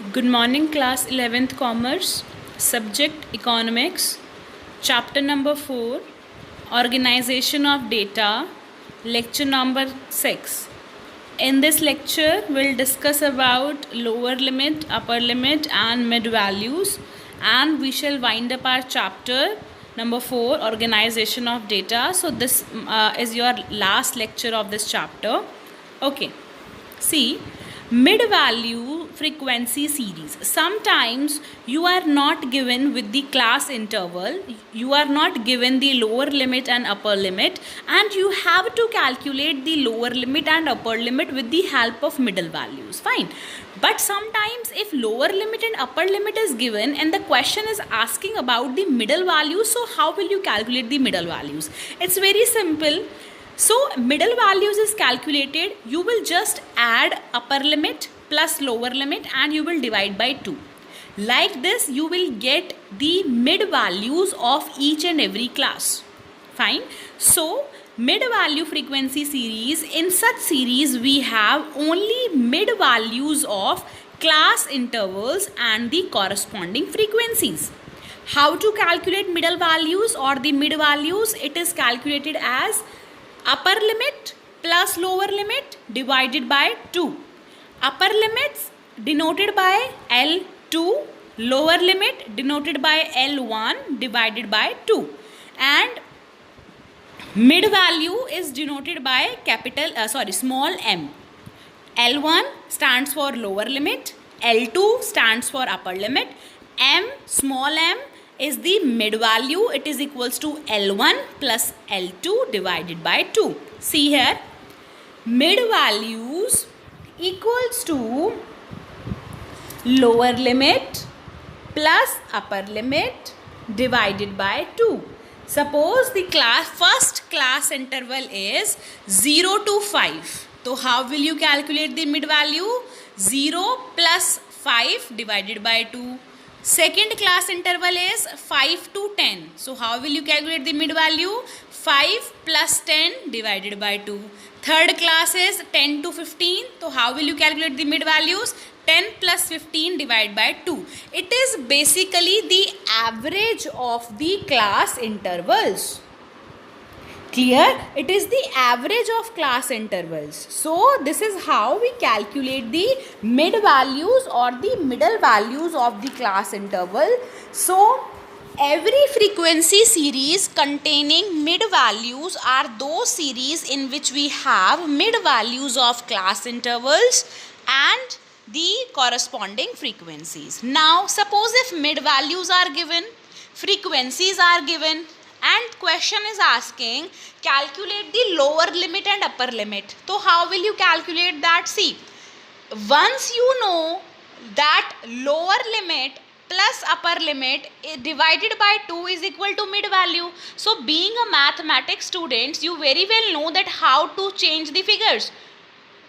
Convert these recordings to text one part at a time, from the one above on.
Good morning, class 11th Commerce, subject Economics, chapter number 4, Organization of Data, lecture number 6. In this lecture, we'll discuss about lower limit, upper limit and mid values, and we shall wind up our chapter number 4, Organization of Data. So this is your last lecture of this chapter. Okay. See, mid value frequency series. Sometimes you are not given with the class interval, you are not given the lower limit and upper limit, and you have to calculate the lower limit and upper limit with the help of middle values. Fine. But sometimes if lower limit and upper limit is given and the question is asking about the middle values, so how will you calculate the middle values? It's very simple. So middle values is calculated, you will just add upper limit plus lower limit and you will divide by 2. Like this you will get the mid values of each and every class. Fine. So mid value frequency series, in such series we have only mid values of class intervals and the corresponding frequencies. How to calculate middle values or the mid values? It is calculated as upper limit plus lower limit divided by 2. Upper limits denoted by L2, lower limit denoted by L1 divided by 2, and mid value is denoted by small m. L1 stands for lower limit, L2 stands for upper limit, small m is the mid value, it is equals to L1 plus L2 divided by 2. See here, mid values equals to lower limit plus upper limit divided by 2. Suppose the first class interval is 0 to 5. So how will you calculate the mid value? 0 plus 5 divided by 2. Second class interval is 5 to 10. So how will you calculate the mid value? 5 plus 10 divided by 2. Third class is 10 to 15. So how will you calculate the mid values? 10 plus 15 divided by 2. It is basically the average of the class intervals. Clear? It is the average of class intervals. So this is how we calculate the mid values or the middle values of the class interval. So every frequency series containing mid values are those series in which we have mid values of class intervals and the corresponding frequencies. Now suppose if mid values are given, frequencies are given, and question is asking calculate the lower limit and upper limit. So how will you calculate that? See, once you know that lower limit plus upper limit divided by 2 is equal to mid value. So being a mathematics student, you very well know that how to change the figures.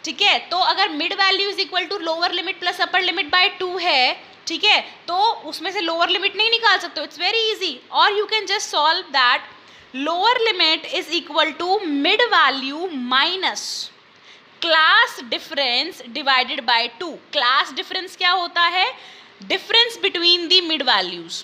ठीक है, तो अगर mid value is equal to lower limit plus upper limit by 2 है, ठीक है, तो उसमें से लोअर लिमिट नहीं निकाल सकते हो. It's very easy. और you can just solve that lower limit is equal to mid value minus class difference divided by 2. Class difference क्या होता है? Difference between the mid values.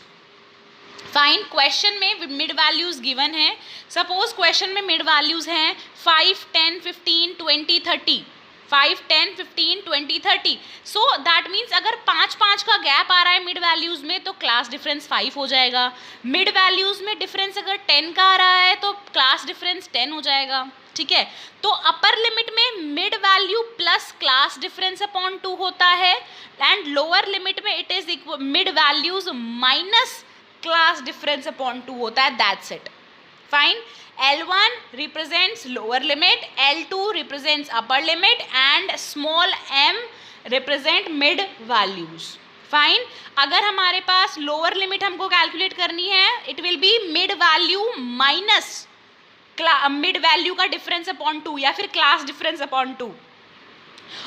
Fine. Question में mid values given है. Suppose question में mid values हैं 5, 10, 15, 20, 30. 5, 10, 15, 20, 30. So that means अगर 5 का gap आ रहा है मिड वैल्यूज में तो क्लास डिफरेंस 5 हो जाएगा. मिड वैल्यूज में डिफरेंस अगर 10 का आ रहा है तो क्लास डिफरेंस 10 हो जाएगा. ठीक है, तो अपर लिमिट में mid value plus class difference upon 2 होता है एंड लोअर लिमिट में it is mid values minus class difference upon 2 होता है. That's it. Fine. L1 represents lower limit, L2 represents upper limit and small m represent mid values. Fine. अगर हमारे पास lower limit हमको calculate करनी है, it will be mid value minus mid value का difference upon 2 या फिर class difference upon 2.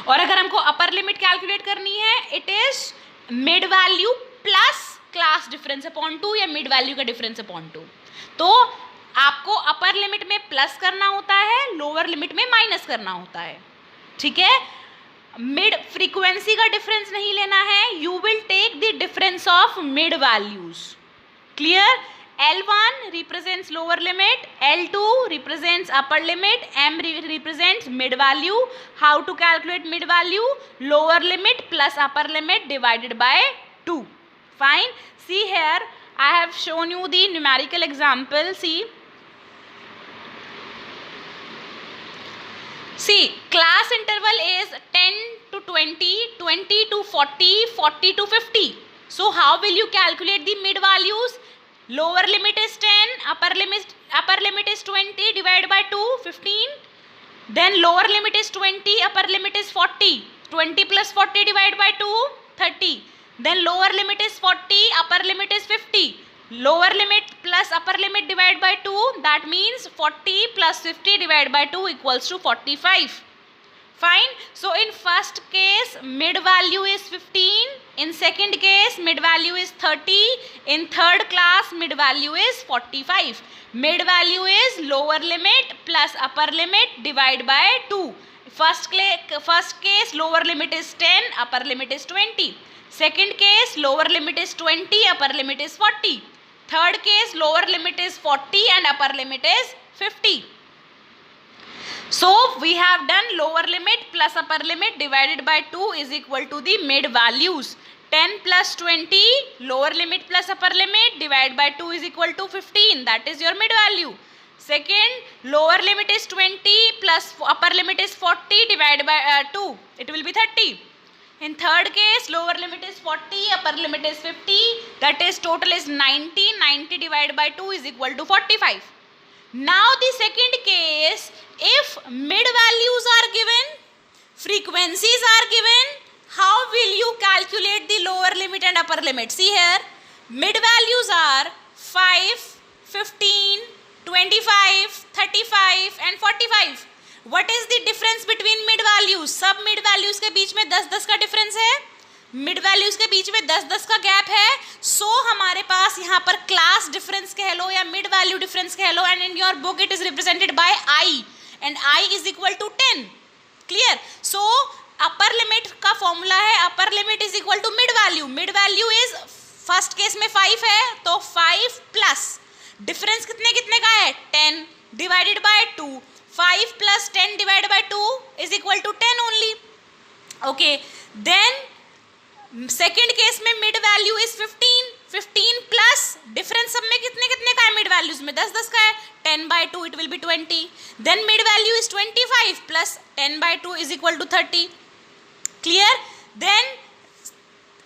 और अगर हमको upper limit कैलकुलेट करनी है, it is mid value plus class difference upon 2 या mid value का difference upon 2. तो आपको अपर लिमिट में प्लस करना होता है, लोअर लिमिट में माइनस करना होता है. ठीक है, मिड फ्रीक्वेंसी का डिफरेंस नहीं लेना है, you will take the difference of mid values. Clear? L1 represents lower limit, L2 represents upper limit, M represents mid value. How to calculate mid value? Lower limit plus upper limit divided by 2. Fine. See here, I have shown you the numerical example. See, class interval is 10 to 20, 20 to 40, 40 to 50. So how will you calculate the mid values? Lower limit is 10, upper limit is 20 divided by 2, 15. Then lower limit is 20, upper limit is 40. 20 plus 40 divided by 2, 30. Then lower limit is 40, upper limit is 50. Lower limit plus upper limit divided by 2, that means 40 plus 50 divided by 2 equals to 45. Fine. So in first case mid value is 15, in second case mid value is 30, in third class mid value is 45. Mid value is lower limit plus upper limit divided by 2. First case lower limit is 10, upper limit is 20. Second case lower limit is 20, upper limit is 40. Third case lower limit is 40 and upper limit is 50. So we have done lower limit plus upper limit divided by 2 is equal to the mid values. 10 plus 20, lower limit plus upper limit divided by 2 is equal to 15. That is your mid value. Second, lower limit is 20 plus upper limit is 40 divided by 2. It will be 30. In third case, lower limit is 40, upper limit is 50. That is total is 90. 90 divided by 2 is equal to 45. Now the second case, if mid values are given, frequencies are given, how will you calculate the lower limit and upper limit? See here, mid values are 5, 15, 25, 35 and 45. What is the difference between mid values? सब mid values के बीच में 10-10 का difference है, mid values के बीच में 10-10 का gap है. सो हमारे पास यहाँ पर क्लास डिफरेंस कह लो या मिड वैल्यू डिफरेंस कह लो, and in your book it is represented by I and I is equal to 10. Clear? So upper limit का फॉर्मूला है, upper limit is equal to mid value. Mid value is first case में 5 है तो 5 plus difference कितने कितने का है 10 divided by 2. 5 plus 10 divided by 2 is equal to 10 only. Okay, then second case में mid value is 15. 15 plus difference सब में कितने कितने का है मिड वैल्यूज में 10-10 का है. 10 by 2 it will be 20. Then mid value is 25 plus 10 by 2 is equal to 30. Clear? Then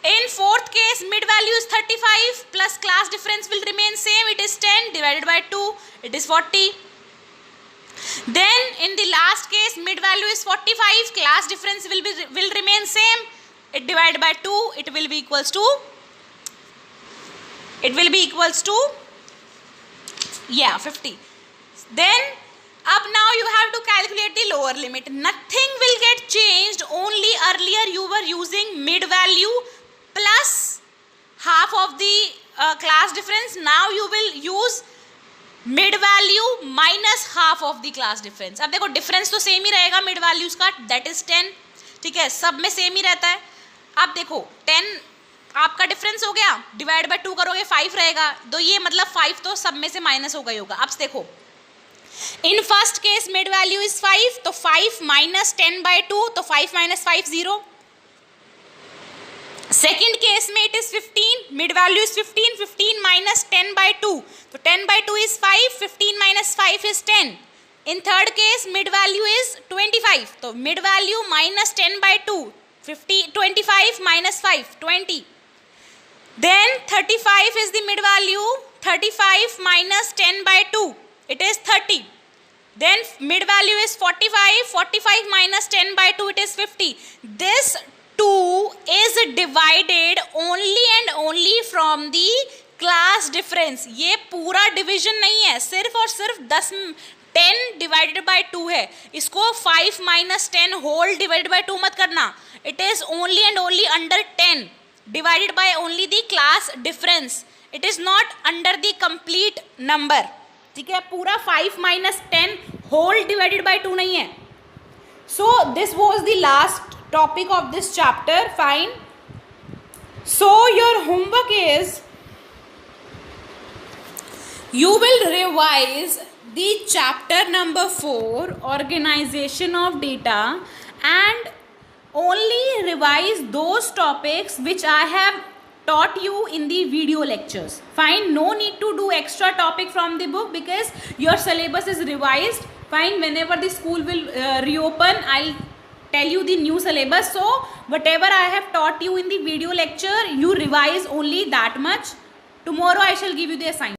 in fourth case mid value is 35 plus class difference will remain same, it is 10 divided by 2, it is 40. Then in the last case mid value is 45, class difference will remain same, it divided by 2, it will be equals to yeah 50. Then up now you have to calculate the lower limit. Nothing will get changed, only earlier you were using mid value plus half of the class difference. Now you will use mid value minus half of the class difference. अब देखो difference तो same ही रहेगा mid values का, that is 10. ठीक है, सब में same ही रहता है. अब देखो 10 आपका difference हो गया, divide by 2 करोगे 5 रहेगा, तो ये मतलब 5 तो सब में से minus हो गई होगा. अब देखो in first case mid value is 5, तो 5 minus 10 by 2, तो 5 minus 5 0. सेकेंड केस में it is 15, mid value is 15, 15 minus 10 by 2, तो 10 by 2 is 5, 15 minus 5 is 10. In third case mid value is 25, तो mid value minus 10 by 2, 25 minus 5 20. Then 35 is the mid value, 35 minus 10 by 2 it is 30. Then mid value is 45, 45 minus 10 by 2 it is 50. This 2 is divided only and only from the class difference. ये पूरा division नहीं है, सिर्फ और सिर्फ 10 divided by 2 है. इसको 5 minus 10 whole divided by 2 मत करना. It is only and only under 10 divided by only the class difference. It is not under the complete number. ठीक है, पूरा 5 minus 10 whole divided by 2 नहीं है. So this was the last topic of this chapter. Fine. So your homework is, you will revise the chapter number 4, organization of data, and only revise those topics which I have taught you in the video lectures. Fine. No need to do extra topic from the book because your syllabus is revised. Fine. Whenever the school will reopen, I'll tell you the new syllabus. So whatever I have taught you in the video lecture, you revise only that much. Tomorrow I shall give you the assignment.